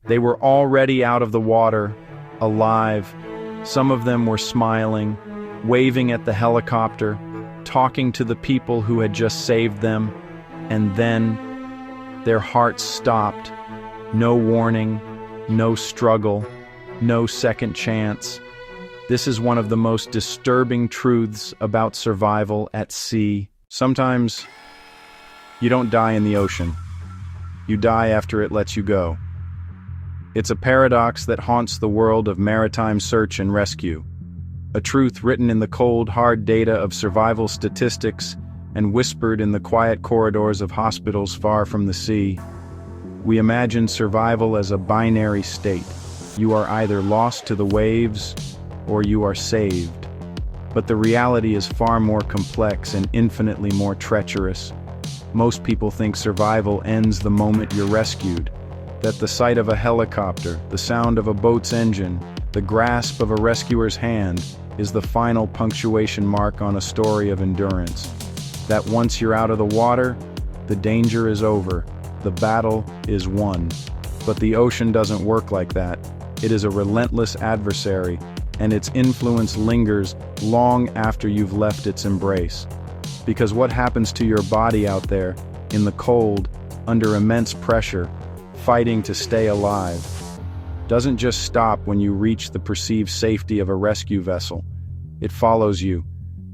They were already out of the water, alive. Some of them were smiling, waving at the helicopter, talking to the people who had just saved them, and then their hearts stopped. No warning, no struggle, no second chance. This is one of the most disturbing truths about survival at sea. Sometimes you don't die in the ocean. You die after it lets you go. It's a paradox that haunts the world of maritime search and rescue. A truth written in the cold, hard data of survival statistics and whispered in the quiet corridors of hospitals far from the sea. We imagine survival as a binary state. You are either lost to the waves or you are saved. But the reality is far more complex and infinitely more treacherous. Most people think survival ends the moment you're rescued, that the sight of a helicopter, the sound of a boat's engine, the grasp of a rescuer's hand is the final punctuation mark on a story of endurance. That once you're out of the water, the danger is over, the battle is won. But the ocean doesn't work like that. It is a relentless adversary, and its influence lingers long after you've left its embrace. Because what happens to your body out there, in the cold, under immense pressure, fighting to stay alive, doesn't just stop when you reach the perceived safety of a rescue vessel. It follows you,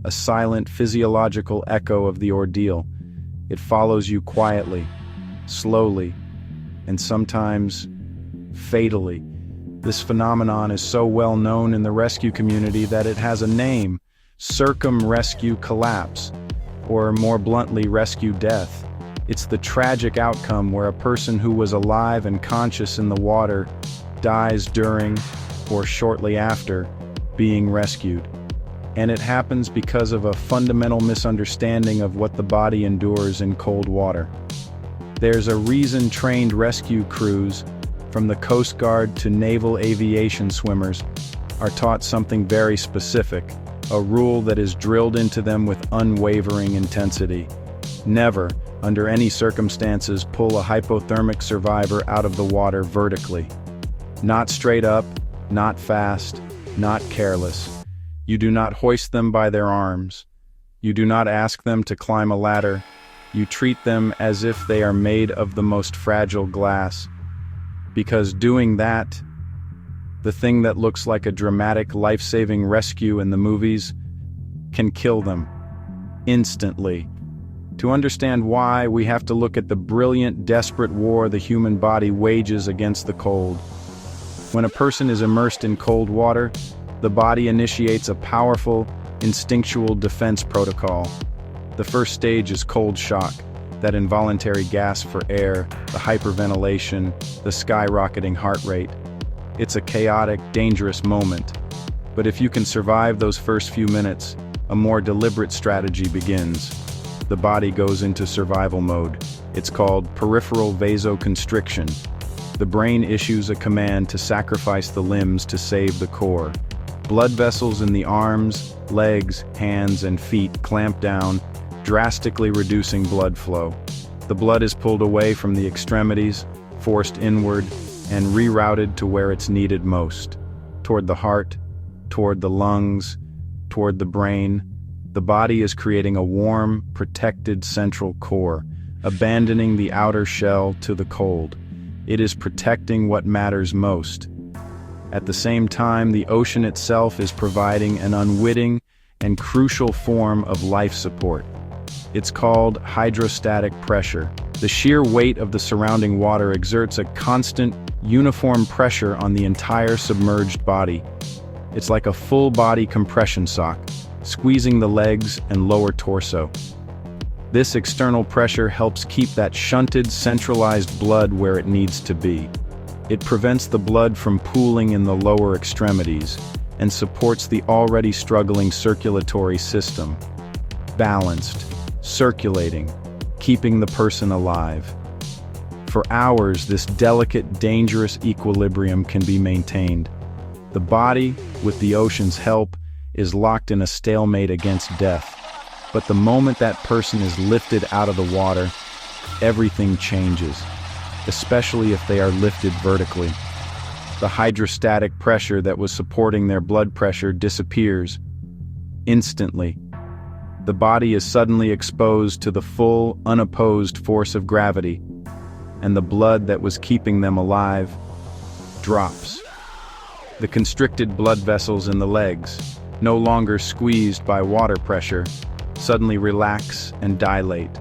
a silent physiological echo of the ordeal. It follows you quietly, slowly, and sometimes fatally. This phenomenon is so well known in the rescue community that it has a name: circumrescue collapse, or more bluntly, rescue death. It's the tragic outcome where a person who was alive and conscious in the water dies during, or shortly after, being rescued. And it happens because of a fundamental misunderstanding of what the body endures in cold water. There's a reason trained rescue crews, from the Coast Guard to naval aviation swimmers, are taught something very specific, a rule that is drilled into them with unwavering intensity. Never, under any circumstances, pull a hypothermic survivor out of the water vertically. Not straight up, not fast, not careless. You do not hoist them by their arms. You do not ask them to climb a ladder. You treat them as if they are made of the most fragile glass. Because doing that, the thing that looks like a dramatic life-saving rescue in the movies, can kill them instantly. To understand why, we have to look at the brilliant, desperate war the human body wages against the cold. When a person is immersed in cold water, the body initiates a powerful, instinctual defense protocol. The first stage is cold shock, that involuntary gasp for air, the hyperventilation, the skyrocketing heart rate. It's a chaotic, dangerous moment. But if you can survive those first few minutes, a more deliberate strategy begins. The body goes into survival mode. It's called peripheral vasoconstriction. The brain issues a command to sacrifice the limbs to save the core. Blood vessels in the arms, legs, hands, and feet clamp down, drastically reducing blood flow. The blood is pulled away from the extremities, forced inward, and rerouted to where it's needed most. Toward the heart, toward the lungs, toward the brain. The body is creating a warm, protected central core, abandoning the outer shell to the cold. It is protecting what matters most. At the same time, the ocean itself is providing an unwitting and crucial form of life support. It's called hydrostatic pressure. The sheer weight of the surrounding water exerts a constant, uniform pressure on the entire submerged body. It's like a full-body compression sock, squeezing the legs and lower torso. This external pressure helps keep that shunted, centralized blood where it needs to be. It prevents the blood from pooling in the lower extremities and supports the already struggling circulatory system. Balanced, circulating, keeping the person alive. For hours, this delicate, dangerous equilibrium can be maintained. The body, with the ocean's help, is locked in a stalemate against death. But the moment that person is lifted out of the water, everything changes. especially if they are lifted vertically. The hydrostatic pressure that was supporting their blood pressure disappears instantly. The body is suddenly exposed to the full, unopposed force of gravity, and the blood that was keeping them alive drops. The constricted blood vessels in the legs, no longer squeezed by water pressure, suddenly relax and dilate.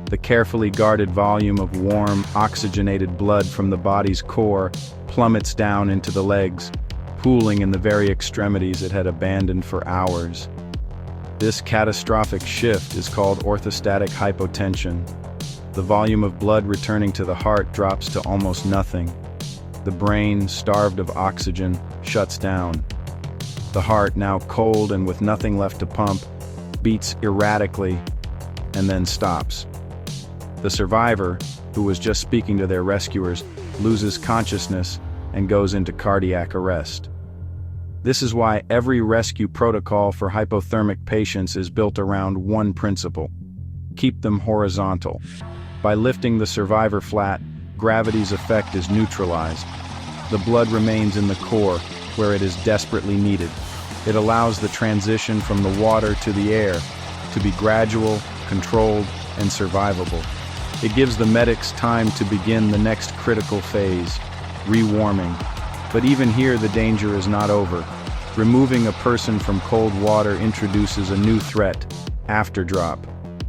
The carefully guarded volume of warm, oxygenated blood from the body's core plummets down into the legs, pooling in the very extremities it had abandoned for hours. This catastrophic shift is called orthostatic hypotension. The volume of blood returning to the heart drops to almost nothing. The brain, starved of oxygen, shuts down. The heart, now cold and with nothing left to pump, beats erratically and then stops. The survivor, who was just speaking to their rescuers, loses consciousness and goes into cardiac arrest. This is why every rescue protocol for hypothermic patients is built around one principle: keep them horizontal. By lifting the survivor flat, gravity's effect is neutralized. The blood remains in the core, where it is desperately needed. It allows the transition from the water to the air to be gradual, controlled, and survivable. It gives the medics time to begin the next critical phase, rewarming. But even here, the danger is not over. Removing a person from cold water introduces a new threat: afterdrop.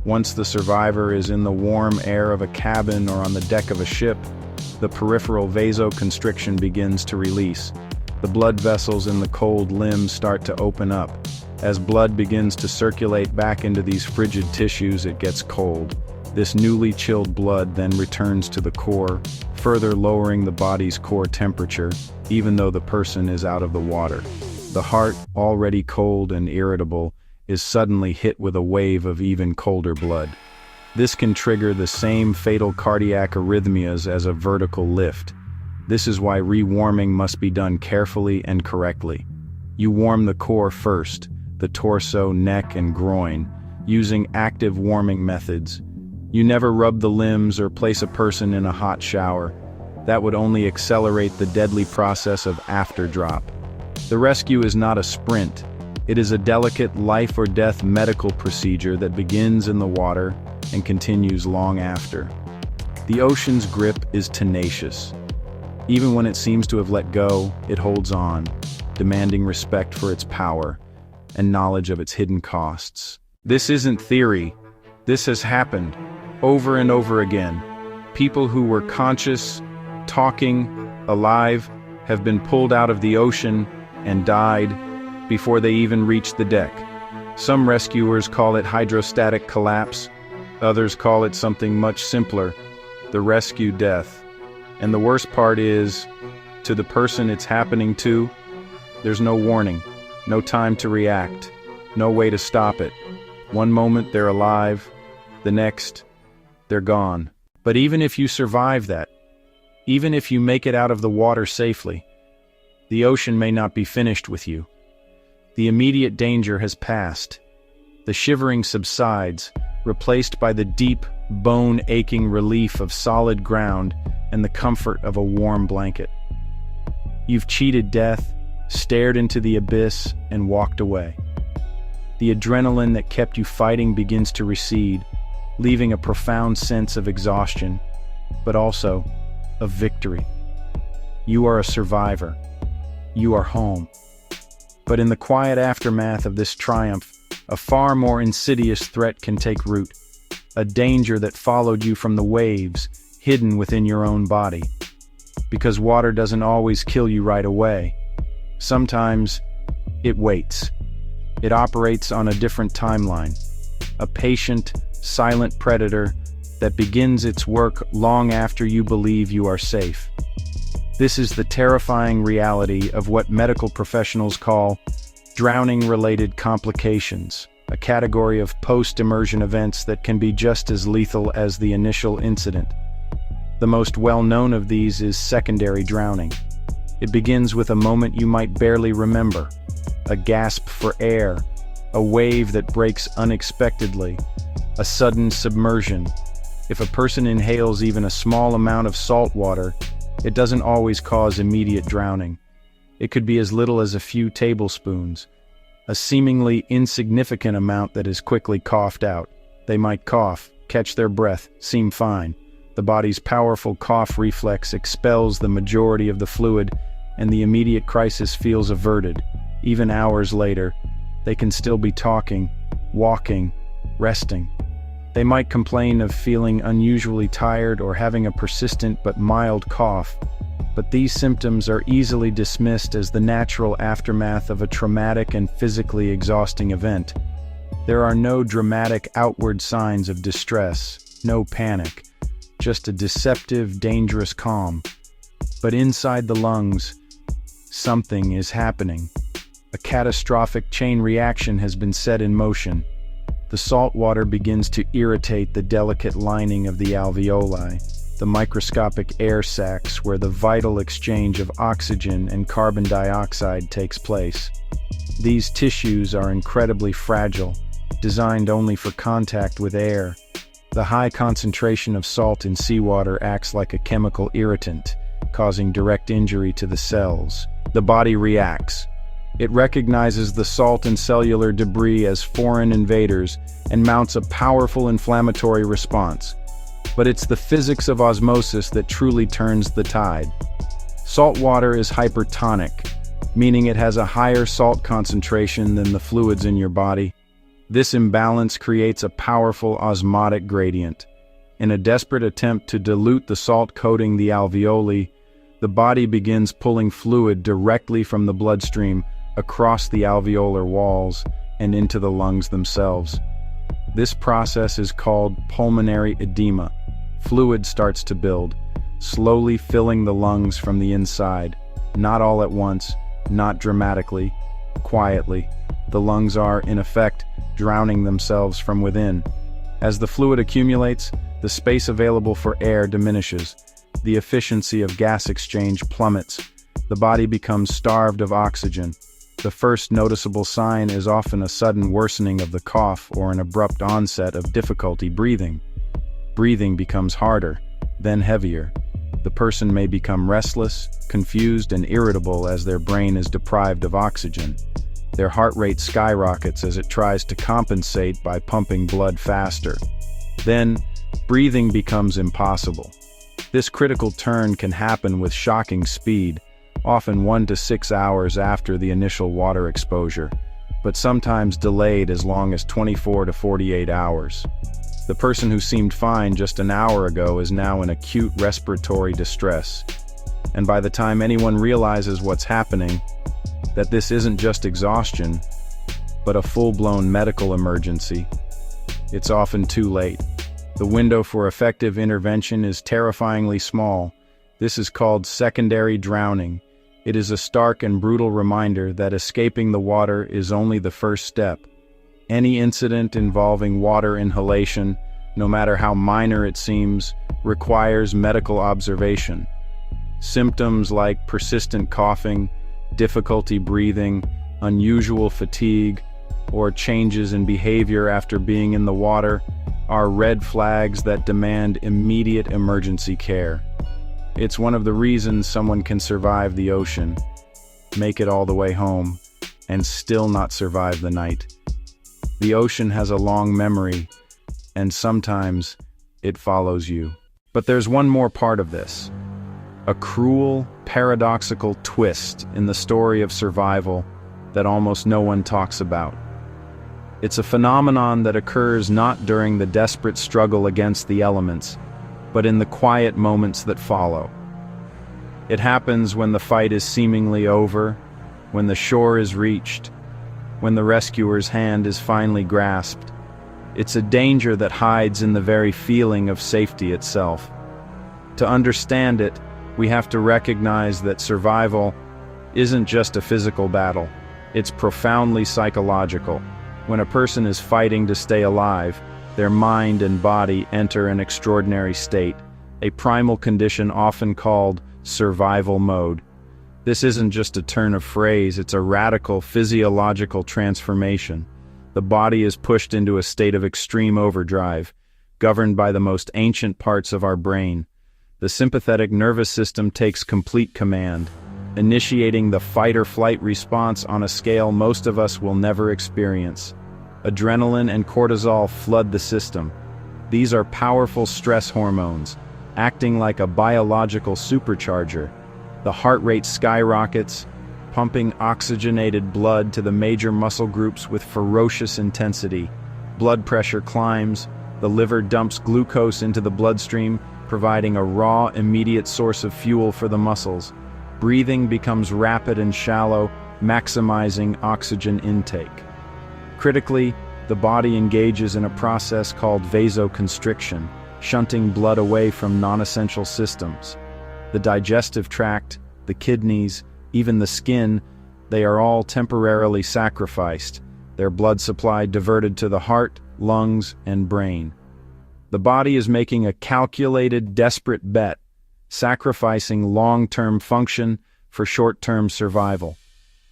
Once the survivor is in the warm air of a cabin or on the deck of a ship, the peripheral vasoconstriction begins to release. The blood vessels in the cold limbs start to open up. As blood begins to circulate back into these frigid tissues, it gets cold. This newly chilled blood then returns to the core, further lowering the body's core temperature, even though the person is out of the water. The heart, already cold and irritable, is suddenly hit with a wave of even colder blood. This can trigger the same fatal cardiac arrhythmias as a vertical lift. This is why rewarming must be done carefully and correctly. You warm the core first, the torso, neck, and groin, using active warming methods. You never rub the limbs or place a person in a hot shower. That would only accelerate the deadly process of afterdrop. The rescue is not a sprint. It is a delicate life-or-death medical procedure that begins in the water and continues long after. The ocean's grip is tenacious. Even when it seems to have let go, it holds on, demanding respect for its power and knowledge of its hidden costs. This isn't theory. This has happened over and over again. People who were conscious, talking, alive, have been pulled out of the ocean and died before they even reached the deck. Some rescuers call it hydrostatic collapse. Others call it something much simpler: the rescue death. And the worst part is, to the person it's happening to, there's no warning, no time to react, no way to stop it. One moment they're alive, the next, they're gone. But even if you survive that, even if you make it out of the water safely, the ocean may not be finished with you. The immediate danger has passed. The shivering subsides, replaced by the deep, bone-aching relief of solid ground and the comfort of a warm blanket. You've cheated death, stared into the abyss, and walked away. The adrenaline that kept you fighting begins to recede, leaving a profound sense of exhaustion, but also of victory. You are a survivor. You are home. But in the quiet aftermath of this triumph, a far more insidious threat can take root. A danger that followed you from the waves, hidden within your own body. Because water doesn't always kill you right away. Sometimes it waits. It operates on a different timeline. A patient, silent predator that begins its work long after you believe you are safe. This is the terrifying reality of what medical professionals call drowning-related complications, a category of post-immersion events that can be just as lethal as the initial incident. The most well-known of these is secondary drowning. It begins with a moment you might barely remember, a gasp for air, a wave that breaks unexpectedly, a sudden submersion. If a person inhales even a small amount of salt water, it doesn't always cause immediate drowning. It could be as little as a few tablespoons, a seemingly insignificant amount that is quickly coughed out. They might cough, catch their breath, seem fine. The body's powerful cough reflex expels the majority of the fluid, and the immediate crisis feels averted. Even hours later, they can still be talking, walking, resting. They might complain of feeling unusually tired or having a persistent but mild cough, but these symptoms are easily dismissed as the natural aftermath of a traumatic and physically exhausting event. There are no dramatic outward signs of distress, no panic, just a deceptive, dangerous calm. But inside the lungs, something is happening. A catastrophic chain reaction has been set in motion. The salt water begins to irritate the delicate lining of the alveoli, the microscopic air sacs where the vital exchange of oxygen and carbon dioxide takes place. These tissues are incredibly fragile, designed only for contact with air. The high concentration of salt in seawater acts like a chemical irritant, causing direct injury to the cells. The body reacts. It recognizes the salt and cellular debris as foreign invaders and mounts a powerful inflammatory response. But it's the physics of osmosis that truly turns the tide. Salt water is hypertonic, meaning it has a higher salt concentration than the fluids in your body. This imbalance creates a powerful osmotic gradient. In a desperate attempt to dilute the salt coating the alveoli, the body begins pulling fluid directly from the bloodstream across the alveolar walls and into the lungs themselves. This process is called pulmonary edema. Fluid starts to build, slowly filling the lungs from the inside. Not all at once, not dramatically, quietly. The lungs are, in effect, drowning themselves from within. As the fluid accumulates, the space available for air diminishes. The efficiency of gas exchange plummets. The body becomes starved of oxygen. The first noticeable sign is often a sudden worsening of the cough or an abrupt onset of difficulty breathing. Breathing becomes harder, then heavier. The person may become restless, confused, and irritable as their brain is deprived of oxygen. Their heart rate skyrockets as it tries to compensate by pumping blood faster. Then, breathing becomes impossible. This critical turn can happen with shocking speed, often 1 to 6 hours after the initial water exposure, but sometimes delayed as long as 24 to 48 hours. The person who seemed fine just an hour ago is now in acute respiratory distress. And by the time anyone realizes what's happening, that this isn't just exhaustion, but a full-blown medical emergency, it's often too late. The window for effective intervention is terrifyingly small. This is called secondary drowning. It is a stark and brutal reminder that escaping the water is only the first step. Any incident involving water inhalation, no matter how minor it seems, requires medical observation. Symptoms like persistent coughing, difficulty breathing, unusual fatigue, or changes in behavior after being in the water are red flags that demand immediate emergency care. It's one of the reasons someone can survive the ocean, make it all the way home, and still not survive the night. The ocean has a long memory, and sometimes it follows you. But there's one more part of this. A cruel, paradoxical twist in the story of survival that almost no one talks about. It's a phenomenon that occurs not during the desperate struggle against the elements, but in the quiet moments that follow. It happens when the fight is seemingly over, when the shore is reached, when the rescuer's hand is finally grasped. It's a danger that hides in the very feeling of safety itself. To understand it, we have to recognize that survival isn't just a physical battle, it's profoundly psychological. When a person is fighting to stay alive, their mind and body enter an extraordinary state, a primal condition often called survival mode. This isn't just a turn of phrase, it's a radical physiological transformation. The body is pushed into a state of extreme overdrive. governed by the most ancient parts of our brain. The sympathetic nervous system takes complete command, initiating the fight-or-flight response on a scale most of us will never experience. Adrenaline and cortisol flood the system. These are powerful stress hormones, acting like a biological supercharger. The heart rate skyrockets, pumping oxygenated blood to the major muscle groups with ferocious intensity. Blood pressure climbs, the liver dumps glucose into the bloodstream, providing a raw, immediate source of fuel for the muscles. Breathing becomes rapid and shallow, maximizing oxygen intake. Critically, the body engages in a process called vasoconstriction, shunting blood away from non-essential systems. The digestive tract, the kidneys, even the skin, they are all temporarily sacrificed, their blood supply diverted to the heart, lungs, and brain. The body is making a calculated, desperate bet, sacrificing long-term function for short-term survival.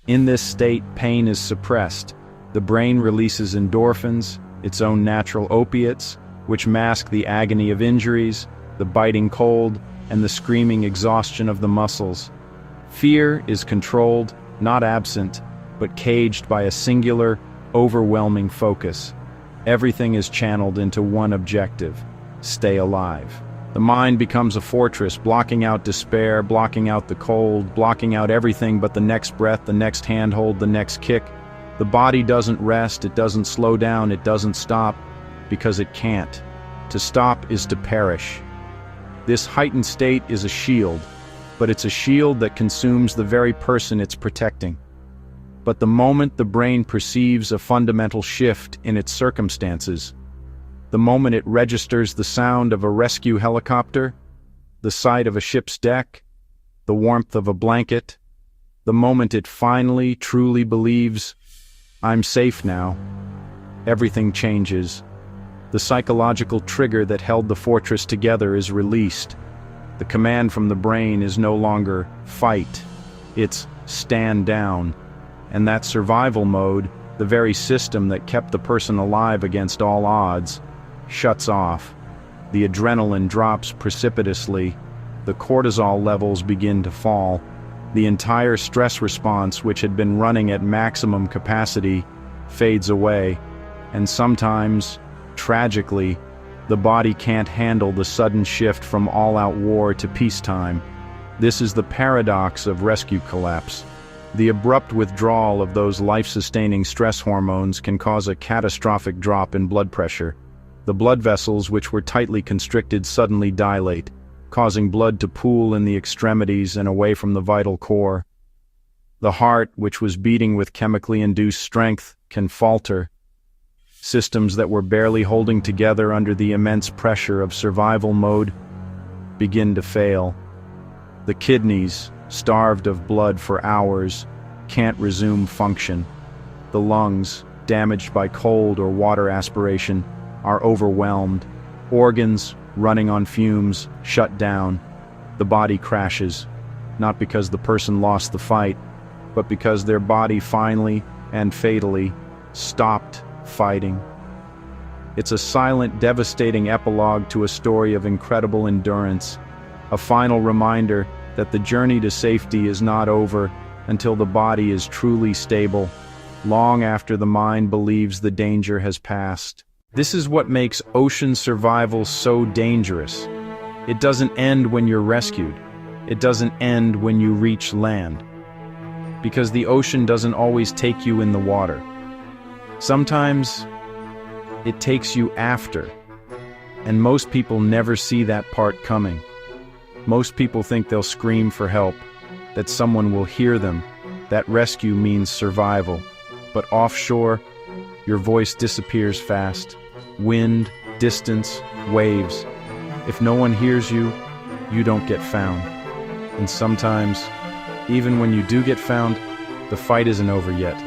In this state, pain is suppressed. The brain releases endorphins, its own natural opiates, which mask the agony of injuries, the biting cold, and the screaming exhaustion of the muscles. Fear is controlled, not absent, but caged by a singular, overwhelming focus. Everything is channeled into one objective: stay alive. The mind becomes a fortress, blocking out despair, blocking out the cold, blocking out everything but the next breath, the next handhold, the next kick. The body doesn't rest, it doesn't slow down, it doesn't stop, because it can't. To stop is to perish. This heightened state is a shield, but it's a shield that consumes the very person it's protecting. But the moment the brain perceives a fundamental shift in its circumstances, the moment it registers the sound of a rescue helicopter, the sight of a ship's deck, the warmth of a blanket, the moment it finally, truly believes, "I'm safe now," everything changes. The psychological trigger that held the fortress together is released. The command from the brain is no longer fight, it's stand down. And that survival mode, the very system that kept the person alive against all odds, shuts off. The adrenaline drops precipitously. The cortisol levels begin to fall. The entire stress response, which had been running at maximum capacity, fades away. And sometimes, tragically, the body can't handle the sudden shift from all-out war to peacetime. This is the paradox of rescue collapse. The abrupt withdrawal of those life-sustaining stress hormones can cause a catastrophic drop in blood pressure. The blood vessels, which were tightly constricted, suddenly dilate, causing blood to pool in the extremities and away from the vital core. The heart, which was beating with chemically induced strength, can falter. Systems that were barely holding together under the immense pressure of survival mode begin to fail. The kidneys, starved of blood for hours, can't resume function. The lungs, damaged by cold or water aspiration, are overwhelmed. Organs, running on fumes, shut down. The body crashes, not because the person lost the fight, but because their body finally and fatally stopped fighting. It's a silent, devastating epilogue to a story of incredible endurance, a final reminder that the journey to safety is not over until the body is truly stable, long after the mind believes the danger has passed. This is what makes ocean survival so dangerous. It doesn't end when you're rescued. It doesn't end when you reach land. Because the ocean doesn't always take you in the water. Sometimes it takes you after, and most people never see that part coming. Most people think they'll scream for help, that someone will hear them, that rescue means survival. But offshore, your voice disappears fast. Wind, distance, waves. If no one hears you, you don't get found. And sometimes, even when you do get found, the fight isn't over yet.